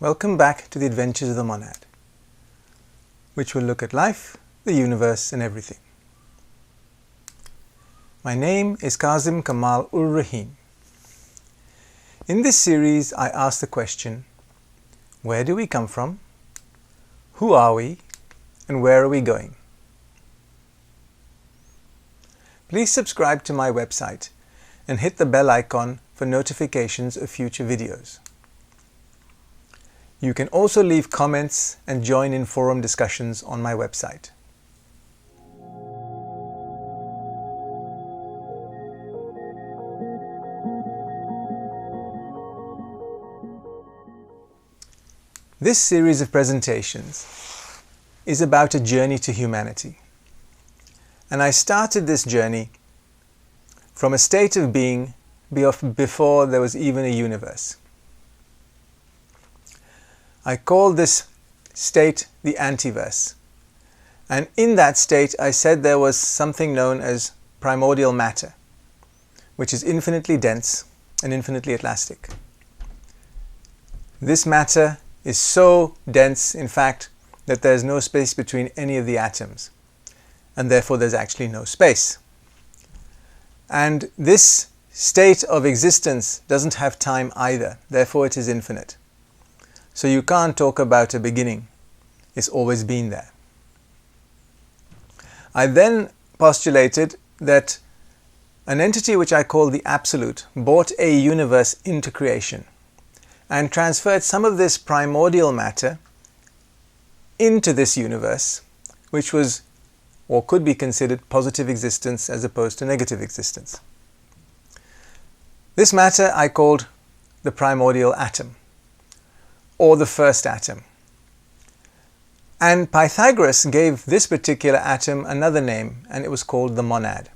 Welcome back to the Adventures of the Monad, which will look at life, the universe and everything. My name is Kazim Kamal ur Rahim. In this series I ask the question, where do we come from, who are we, and where are we going? Please subscribe to my website and hit the bell icon for notifications of future videos. You can also leave comments and join in forum discussions on my website. This series of presentations is about a journey to humanity. And I started this journey from a state of being before there was even a universe. I call this state the antiverse. And in that state I said there was something known as primordial matter, which is infinitely dense and infinitely elastic. This matter is so dense, in fact, that there is no space between any of the atoms, and therefore there's actually no space. And this state of existence doesn't have time either, therefore it is infinite. So you can't talk about a beginning. It's always been there. I then postulated that an entity which I call the Absolute brought a universe into creation and transferred some of this primordial matter into this universe, which was or could be considered positive existence as opposed to negative existence. This matter I called the primordial atom, or the first atom. And Pythagoras gave this particular atom another name, and it was called the monad.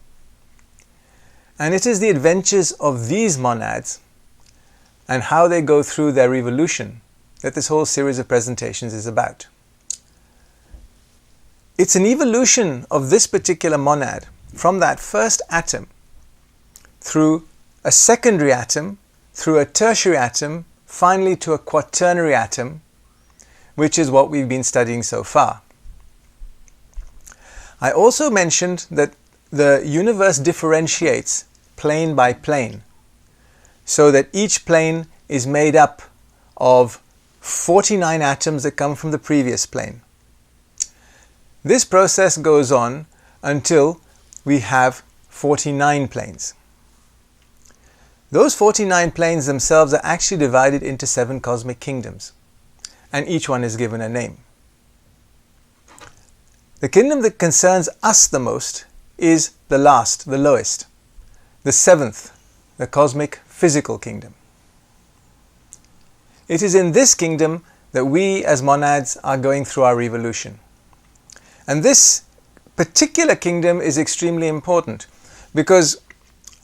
And it is the adventures of these monads and how they go through their evolution that this whole series of presentations is about. It's an evolution of this particular monad from that first atom through a secondary atom, through a tertiary atom, finally to a quaternary atom, which is what we've been studying so far. I also mentioned that the universe differentiates plane by plane, so that each plane is made up of 49 atoms that come from the previous plane. This process goes on until we have 49 planes. Those 49 planes themselves are actually divided into 7 cosmic kingdoms, and each one is given a name. The kingdom that concerns us the most is the last, the lowest, the 7th, the cosmic physical kingdom. It is in this kingdom that we as monads are going through our evolution. And this particular kingdom is extremely important because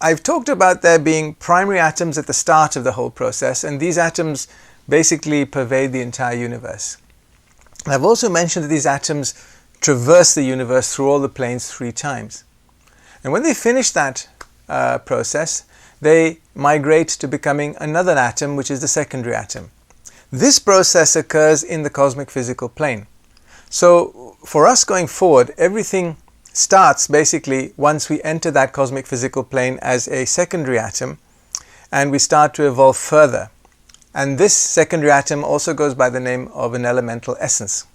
I've talked about there being primary atoms at the start of the whole process, and these atoms basically pervade the entire universe. And I've also mentioned that these atoms traverse the universe through all the planes 3 times. And when they finish that process, they migrate to becoming another atom, which is the secondary atom. This process occurs in the cosmic physical plane. So for us going forward, everything starts basically once we enter that cosmic physical plane as a secondary atom, and we start to evolve further. And this secondary atom also goes by the name of an elemental essence.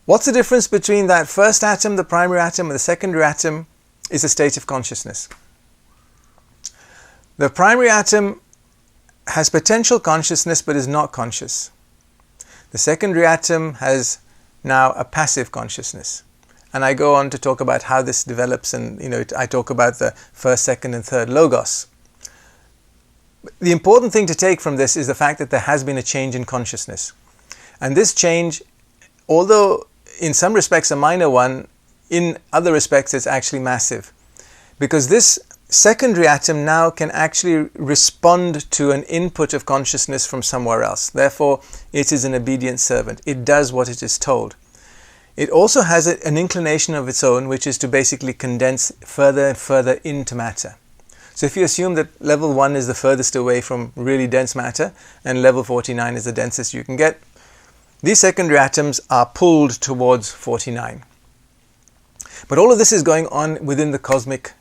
What's the difference between that first atom, the primary atom, and the secondary atom is a state of consciousness. The primary atom has potential consciousness but is not conscious. The secondary atom has now a passive consciousness. And I go on to talk about how this develops, and I talk about the first, second and third logos. The important thing to take from this is the fact that there has been a change in consciousness. And this change, although in some respects a minor one, in other respects it's actually massive. Because this secondary atom now can actually respond to an input of consciousness from somewhere else. Therefore, it is an obedient servant. It does what it is told. It also has an inclination of its own, which is to basically condense further and further into matter. So if you assume that level 1 is the furthest away from really dense matter and level 49 is the densest you can get, these secondary atoms are pulled towards 49. But all of this is going on within the cosmic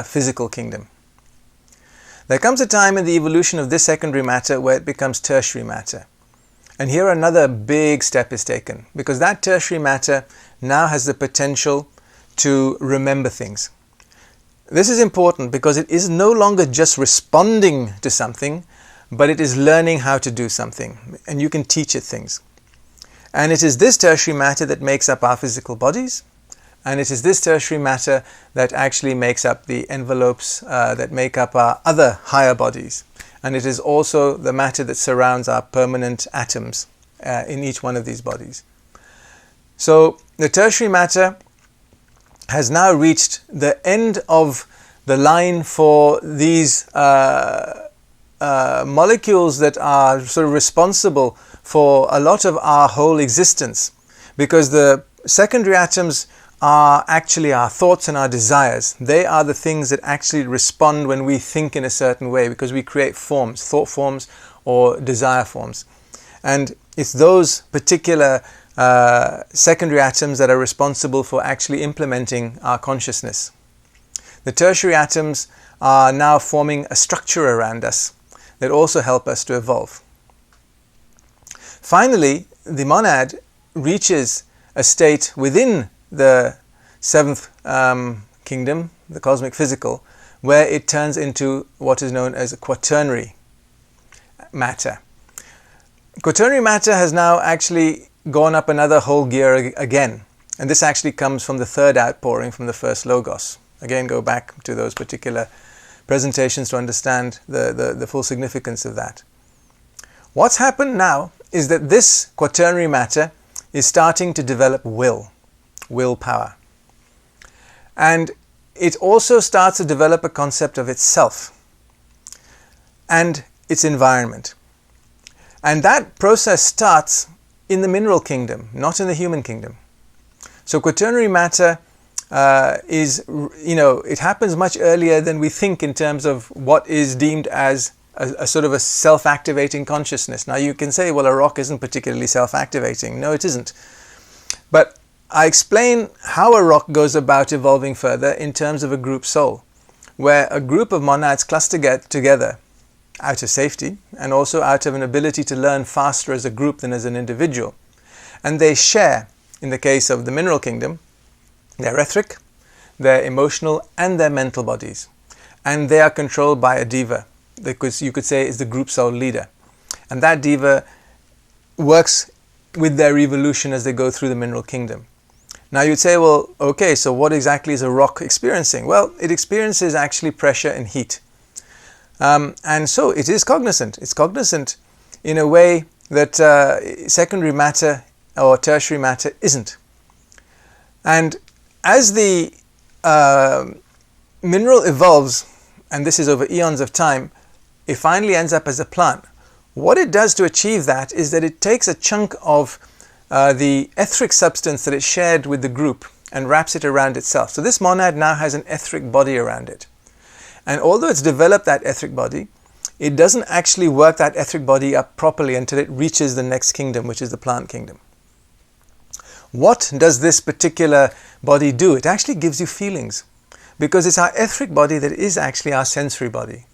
physical kingdom. There comes a time in the evolution of this secondary matter where it becomes tertiary matter. And here another big step is taken, because that tertiary matter now has the potential to remember things. This is important because it is no longer just responding to something, but it is learning how to do something, and you can teach it things. And it is this tertiary matter that makes up our physical bodies, and it is this tertiary matter that actually makes up the envelopes that make up our other higher bodies. And it is also the matter that surrounds our permanent atoms in each one of these bodies. So the tertiary matter has now reached the end of the line for these molecules that are sort of responsible for a lot of our whole existence, because the secondary atoms are actually our thoughts and our desires. They are the things that actually respond when we think in a certain way, because we create forms, thought forms or desire forms. And it's those particular secondary atoms that are responsible for actually implementing our consciousness. The tertiary atoms are now forming a structure around us that also help us to evolve. Finally, the monad reaches a state within the seventh kingdom, the cosmic physical, where it turns into what is known as a quaternary matter. Quaternary matter has now actually gone up another whole gear again, and this actually comes from the third outpouring from the first logos. Again, go back to those particular presentations to understand the full significance of that. What's happened now is that this quaternary matter is starting to develop willpower. And it also starts to develop a concept of itself and its environment. And that process starts in the mineral kingdom, not in the human kingdom. So quaternary matter it happens much earlier than we think in terms of what is deemed as a sort of a self-activating consciousness. Now you can say, well, a rock isn't particularly self-activating. No, it isn't. But I explain how a rock goes about evolving further in terms of a group soul, where a group of monads cluster together out of safety and also out of an ability to learn faster as a group than as an individual. And they share, in the case of the mineral kingdom, their etheric, their emotional and their mental bodies. And they are controlled by a deva, because you could say is the group soul leader. And that deva works with their evolution as they go through the mineral kingdom. Now you'd say, well, okay, so what exactly is a rock experiencing? Well, it experiences actually pressure and heat. And so it is cognizant. It's cognizant in a way that secondary matter or tertiary matter isn't. And as the mineral evolves, and this is over eons of time, it finally ends up as a plant. What it does to achieve that is that it takes a chunk of the etheric substance that it shared with the group and wraps it around itself. So this monad now has an etheric body around it. And although it's developed that etheric body, it doesn't actually work that etheric body up properly until it reaches the next kingdom, which is the plant kingdom. What does this particular body do? It actually gives you feelings, because it's our etheric body that is actually our sensory body,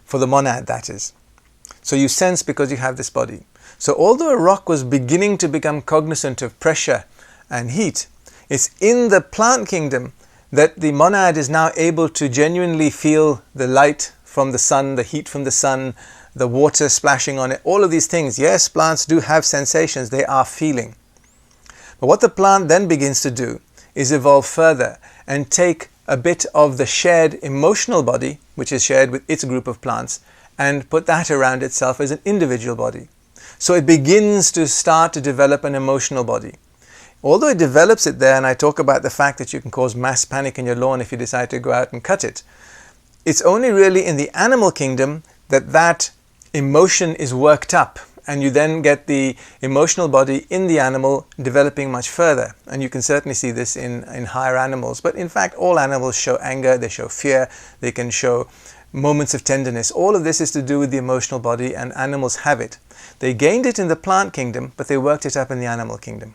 for the monad that is. So you sense because you have this body. So although a rock was beginning to become cognizant of pressure and heat, it's in the plant kingdom that the monad is now able to genuinely feel the light from the sun, the heat from the sun, the water splashing on it, all of these things. Yes, plants do have sensations, they are feeling. But what the plant then begins to do is evolve further and take a bit of the shared emotional body, which is shared with its group of plants, and put that around itself as an individual body. So it begins to start to develop an emotional body. Although it develops it there, and I talk about the fact that you can cause mass panic in your lawn if you decide to go out and cut it, it's only really in the animal kingdom that that emotion is worked up, and you then get the emotional body in the animal developing much further. And you can certainly see this in higher animals. But in fact, all animals show anger, they show fear, they can show moments of tenderness. All of this is to do with the emotional body, and animals have it. They gained it in the plant kingdom, but they worked it up in the animal kingdom.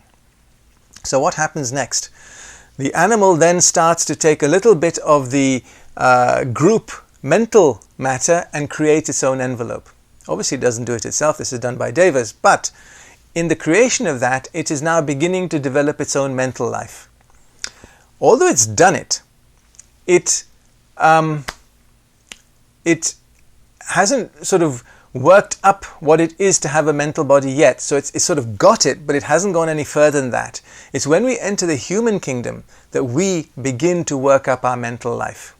So what happens next? The animal then starts to take a little bit of the group mental matter and create its own envelope. Obviously it doesn't do it itself, this is done by Devas, but in the creation of that, it is now beginning to develop its own mental life. Although it's done it, it hasn't sort of worked up what it is to have a mental body yet. So it's sort of got it, but it hasn't gone any further than that. It's when we enter the human kingdom that we begin to work up our mental life.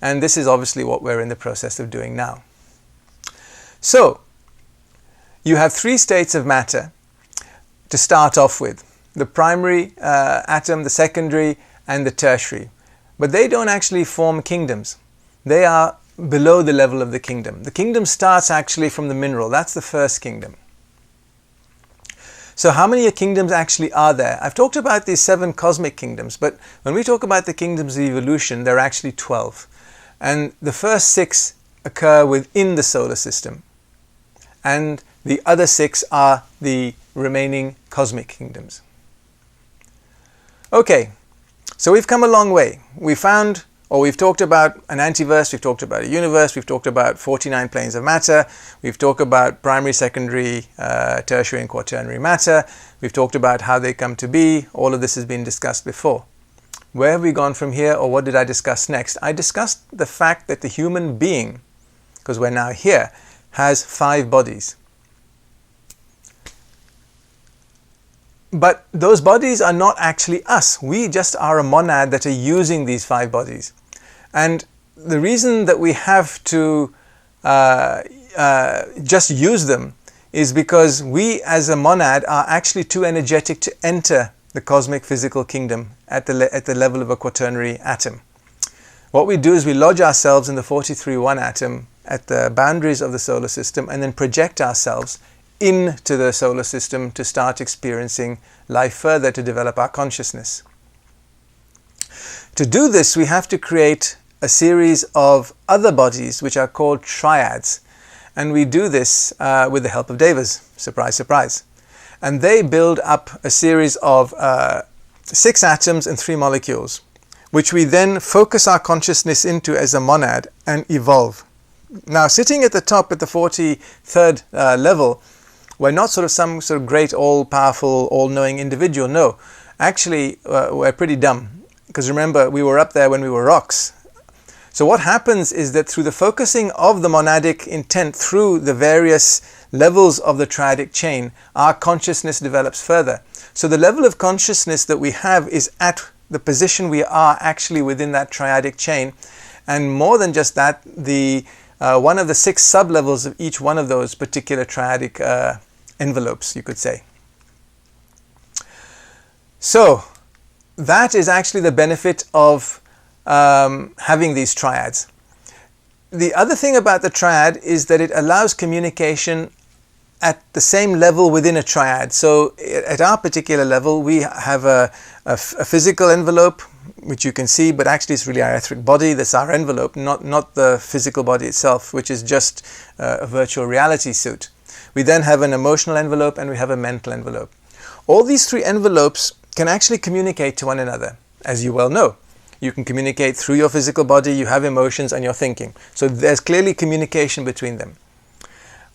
And this is obviously what we're in the process of doing now. So, you have three states of matter to start off with. The primary atom, the secondary, and the tertiary. But they don't actually form kingdoms. They are below the level of the kingdom. The kingdom starts actually from the mineral. That's the first kingdom. So how many kingdoms actually are there? I've talked about these 7 cosmic kingdoms, but when we talk about the kingdoms of evolution, there are actually 12. And the first 6 occur within the solar system. And the other 6 are the remaining cosmic kingdoms. Okay, so we've come a long way. We've talked about an antiverse, we've talked about a universe, we've talked about 49 planes of matter, we've talked about primary, secondary, tertiary and quaternary matter, we've talked about how they come to be. All of this has been discussed before. Where have we gone from here, or what did I discuss next? I discussed the fact that the human being, because we're now here, has 5 bodies. But those bodies are not actually us. We just are a monad that are using these 5 bodies. And the reason that we have to just use them is because we as a monad are actually too energetic to enter the cosmic physical kingdom at the level of a quaternary atom. What we do is we lodge ourselves in the 43-1 atom at the boundaries of the solar system and then project ourselves into the solar system to start experiencing life further, to develop our consciousness. To do this, we have to create a series of other bodies which are called triads. And we do this with the help of Devas. Surprise, surprise. And they build up a series of 6 atoms and 3 molecules, which we then focus our consciousness into as a monad and evolve. Now, sitting at the top at the 43rd level, we're not sort of some sort of great, all-powerful, all-knowing individual. No, actually, we're pretty dumb. Because remember, we were up there when we were rocks. So what happens is that through the focusing of the monadic intent through the various levels of the triadic chain, our consciousness develops further. So the level of consciousness that we have is at the position we are actually within that triadic chain. And more than just that, the one of the 6 sub-levels of each one of those particular triadic envelopes, you could say. So that is actually the benefit of having these triads. The other thing about the triad is that it allows communication at the same level within a triad. So at our particular level, we have a physical envelope, which you can see, but actually it's really our etheric body that's our envelope, not the physical body itself, which is just a virtual reality suit. We then have an emotional envelope and we have a mental envelope. All these 3 envelopes can actually communicate to one another, as you well know. You can communicate through your physical body, you have emotions and you're thinking. So there's clearly communication between them.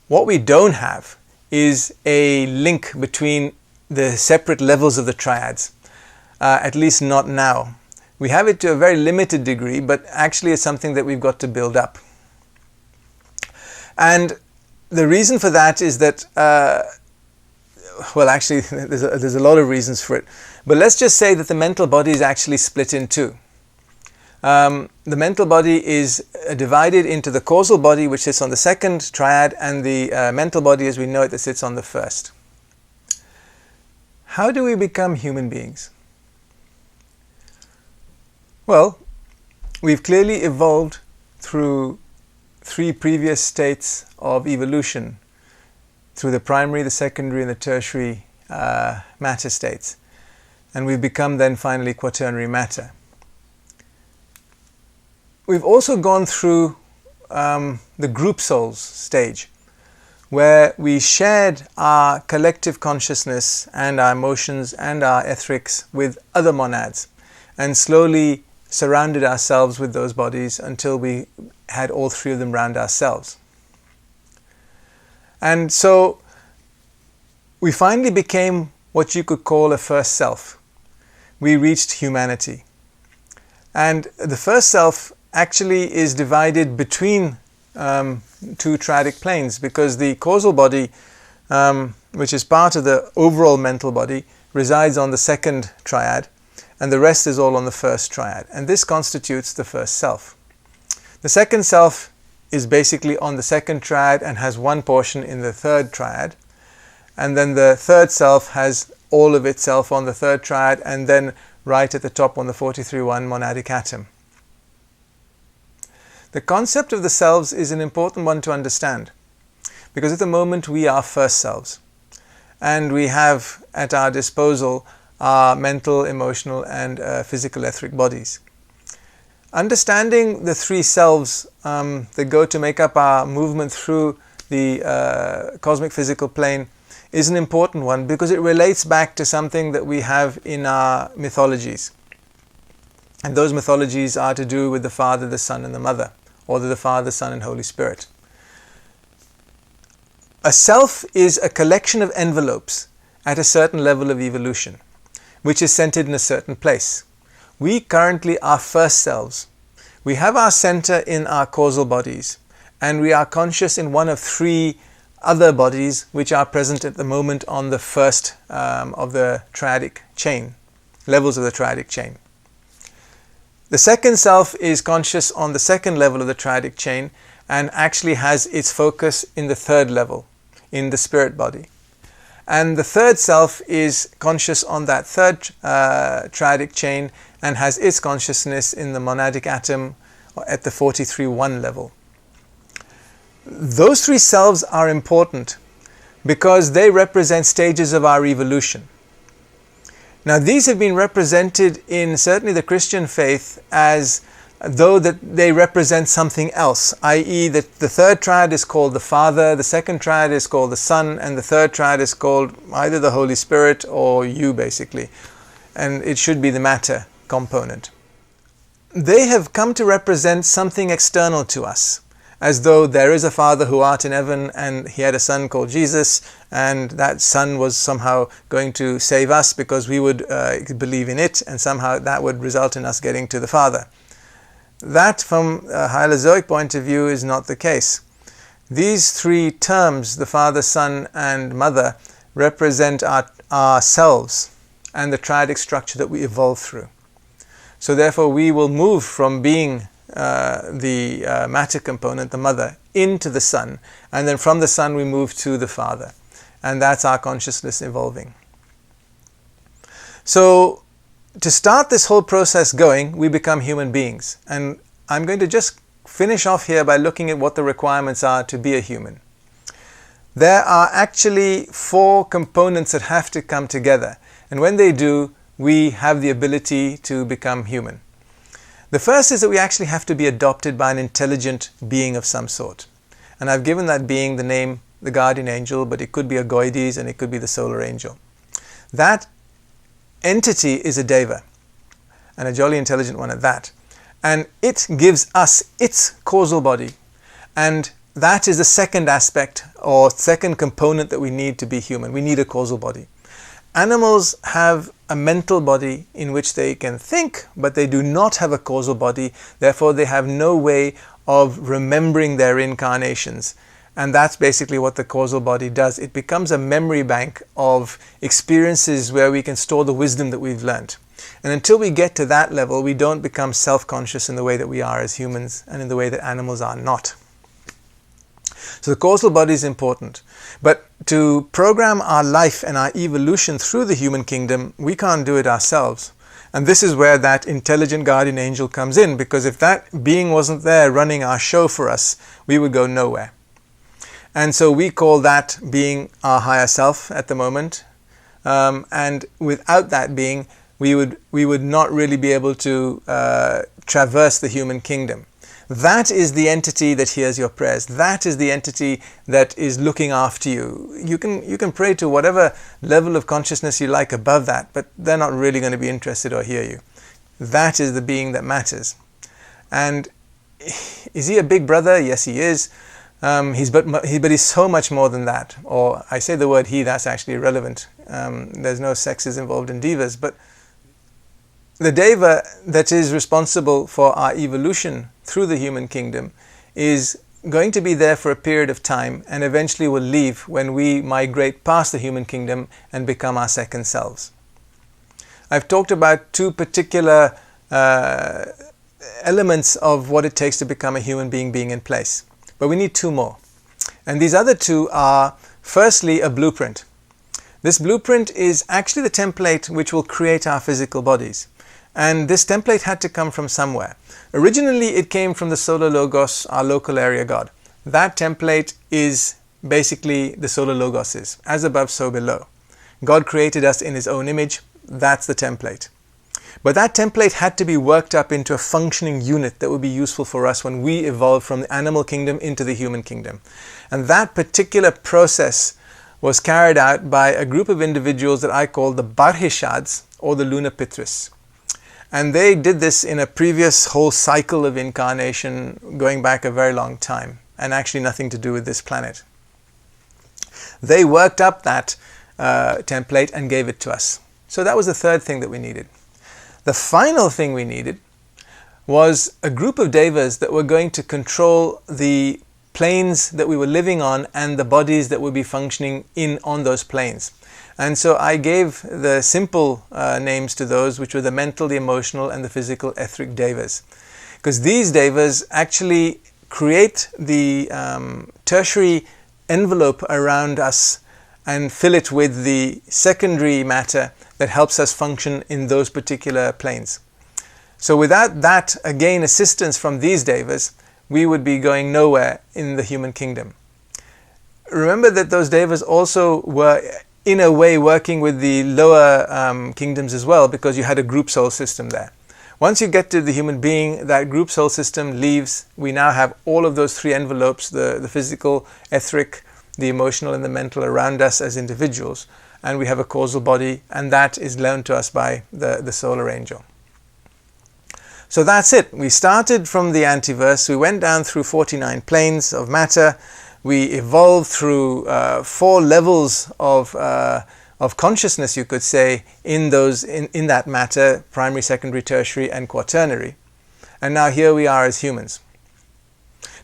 What we don't have is a link between the separate levels of the triads, at least not now. We have it to a very limited degree, but actually it's something that we've got to build up. And the reason for that is that, well, actually there's a lot of reasons for it. But let's just say that the mental body is actually split in 2. The mental body is divided into the causal body, which sits on the 2nd triad, and the mental body as we know it that sits on the 1st. How do we become human beings? Well, we've clearly evolved through 3 previous states of evolution, through the primary, the secondary and the tertiary matter states. And we've become then finally quaternary matter. We've also gone through the group souls stage, where we shared our collective consciousness and our emotions and our etherics with other monads, and slowly surrounded ourselves with those bodies until we had all three of them round ourselves. And so we finally became what you could call a first self. We reached humanity. And the first self actually is divided between two triadic planes, because the causal body, which is part of the overall mental body, resides on the second triad, and the rest is all on the first triad. And this constitutes the first self. The second self is basically on the second triad and has one portion in the third triad. And then the third self has all of itself on the third triad, and then right at the top on the 43-1 monadic atom. The concept of the selves is an important one to understand, because at the moment we are first selves, and we have at our disposal our mental, emotional and physical etheric bodies. Understanding the three selves that go to make up our movement through the cosmic physical plane is an important one, because it relates back to something that we have in our mythologies. And those mythologies are to do with the Father, the Son and the Mother, or the Father, Son and Holy Spirit. A self is a collection of envelopes at a certain level of evolution, which is centered in a certain place. We currently are first selves. We have our center in our causal bodies, and we are conscious in one of three other bodies which are present at the moment on the first of the triadic chain, levels of the triadic chain. The second self is conscious on the second level of the triadic chain and actually has its focus in the third level, in the spirit body. And the third self is conscious on that third triadic chain and has its consciousness in the monadic atom at the 43-1 level. Those three selves are important because they represent stages of our evolution. Now, these have been represented in certainly the Christian faith as though that they represent something else, i.e. that the third triad is called the Father, the second triad is called the Son, and the third triad is called either the Holy Spirit or you, basically. And it should be the matter component. They have come to represent something external to us, as though there is a Father who art in heaven and he had a Son called Jesus, and that Son was somehow going to save us because we would believe in it, and somehow that would result in us getting to the Father. That, from a Hylozoic point of view, is not the case. These three terms, the Father, Son and Mother, represent ourselves and the triadic structure that we evolve through. So therefore we will move from being the matter component, the Mother, into the Son, and then from the Son we move to the Father, and that's our consciousness evolving. So to start this whole process going, we become human beings, and I'm going to just finish off here by looking at what the requirements are to be a human. There are actually 4 components that have to come together, and when they do, we have the ability to become human. The first is that we actually have to be adopted by an intelligent being of some sort. And I've given that being the name, the guardian angel, but it could be a Goides and it could be the solar angel. That entity is a Deva, and a jolly intelligent one at that. And it gives us its causal body. And that is the second aspect or second component that we need to be human. We need a causal body. Animals have a mental body in which they can think, but they do not have a causal body. Therefore, they have no way of remembering their incarnations. And that's basically what the causal body does. It becomes a memory bank of experiences where we can store the wisdom that we've learned. And until we get to that level, we don't become self-conscious in the way that we are as humans and in the way that animals are not. So the causal body is important. But to program our life and our evolution through the human kingdom, we can't do it ourselves. And this is where that intelligent guardian angel comes in, because if that being wasn't there running our show for us, we would go nowhere. And so we call that being our higher self at the moment. And without that being, we would not really be able to traverse the human kingdom. That is the entity that hears your prayers. That is the entity that is looking after you. You can pray to whatever level of consciousness you like above that, but they're not really going to be interested or hear you. That is the being that matters. And is he a big brother? Yes, he is. But he's so much more than that. Or I say the word he, that's actually irrelevant. There's no sexes involved in devas. But the deva that is responsible for our evolution through the human kingdom is going to be there for a period of time and eventually will leave when we migrate past the human kingdom and become our second selves. I've talked about two particular elements of what it takes to become a human being in place. But we need two more. And these other two are, firstly, a blueprint. This blueprint is actually the template which will create our physical bodies. And this template had to come from somewhere. Originally, it came from the Solar Logos, our local area God. That template is basically the Solar Logos is, as above, so below. God created us in His own image. That's the template. But that template had to be worked up into a functioning unit that would be useful for us when we evolved from the animal kingdom into the human kingdom. And that particular process was carried out by a group of individuals that I call the Barhishads, or the Lunar Pitris. And they did this in a previous whole cycle of incarnation going back a very long time, and actually nothing to do with this planet. They worked up that template and gave it to us. So that was the third thing that we needed. The final thing we needed was a group of devas that were going to control the planes that we were living on and the bodies that would be functioning on those planes. And so I gave the simple names to those, which were the mental, the emotional, and the physical etheric devas. Because these devas actually create the tertiary envelope around us and fill it with the secondary matter that helps us function in those particular planes. So without that, again, assistance from these devas, we would be going nowhere in the human kingdom. Remember that those devas also were, in a way, working with the lower kingdoms as well, because you had a group soul system there. Once you get to the human being, that group soul system leaves. We now have all of those three envelopes, the physical, etheric, the emotional, and the mental around us as individuals. And we have a causal body, and that is loaned to us by the solar angel. So that's it. We started from the antiverse. We went down through 49 planes of matter. We evolved through 4 levels of consciousness, you could say, in that matter: primary, secondary, tertiary, and quaternary. And now here we are as humans.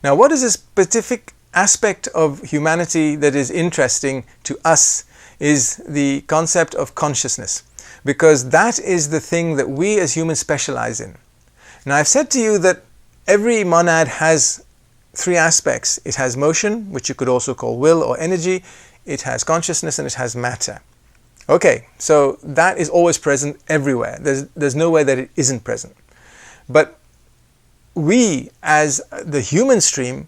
Now, what is a specific aspect of humanity that is interesting to us is the concept of consciousness, because that is the thing that we as humans specialize in. Now, I've said to you that every monad has 3 aspects. It has motion, which you could also call will or energy. It has consciousness, and it has matter. Okay, so that is always present everywhere. There's no way that it isn't present. But we, as the human stream,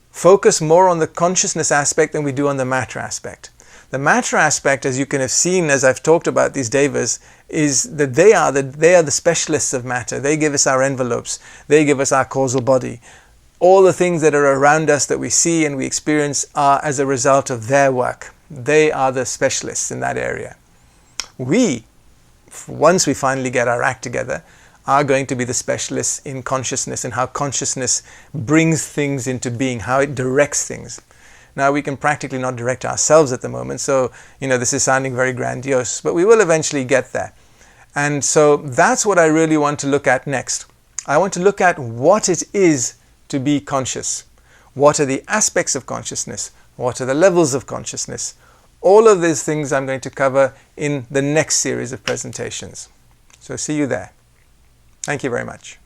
focus more on the consciousness aspect than we do on the matter aspect. The matter aspect, as you can have seen as I've talked about these devas, is that they are the specialists of matter. They give us our envelopes. They give us our causal body. All the things that are around us that we see and we experience are as a result of their work. They are the specialists in that area. We, once we finally get our act together, are going to be the specialists in consciousness and how consciousness brings things into being, how it directs things. Now, we can practically not direct ourselves at the moment, so this is sounding very grandiose, but we will eventually get there. And so that's what I really want to look at next. I want to look at what it is to be conscious. What are the aspects of consciousness? What are the levels of consciousness? All of these things I'm going to cover in the next series of presentations. So see you there. Thank you very much.